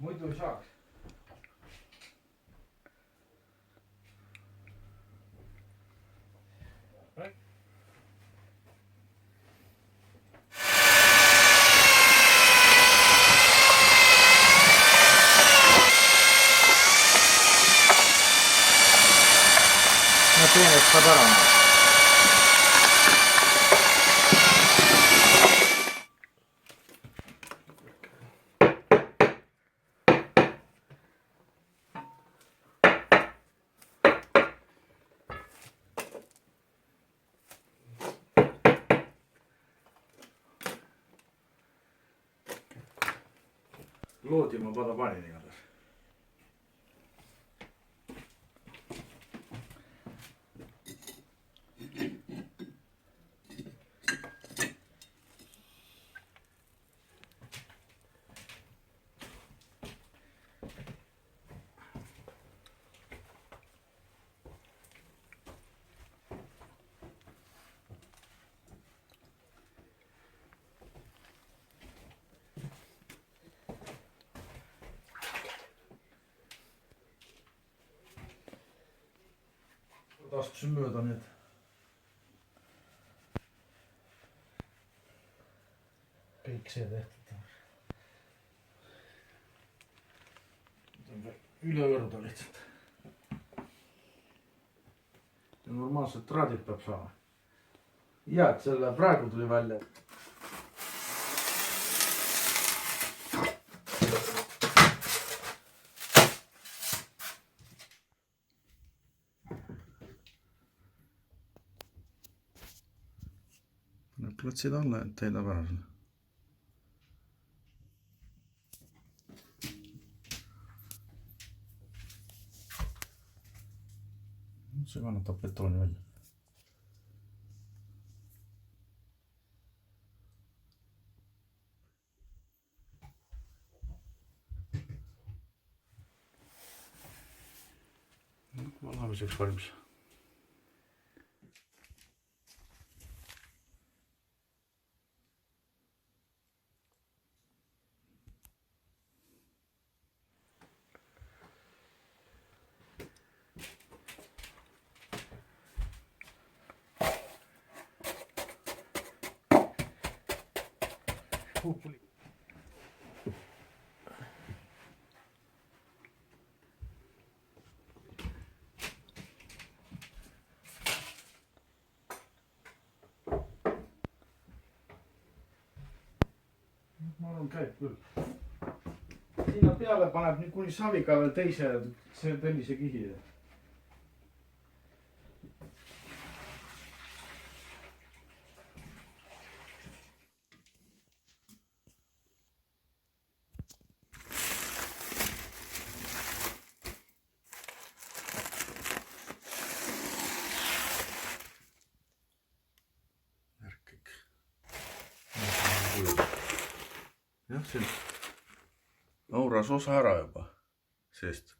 muidu ei saaks. No pienet saab ära anda. Loodi ma pada panin igatahes. Astusin mööda need. Kõik see tehtud. Üle õrda lihtsalt. Ja normaalselt traadid peab saama. Ja, et selle praegu tuli välja. Klotsid alla, et täidab ära selle. See kannatab betooni välja. Valamiseks valmis. Hopefully. Ma arvan, käib küll. Sinna peale paneb nüüd kuni saviga veel teise sellise kihi. Jah, siin auras osa ära juba seest.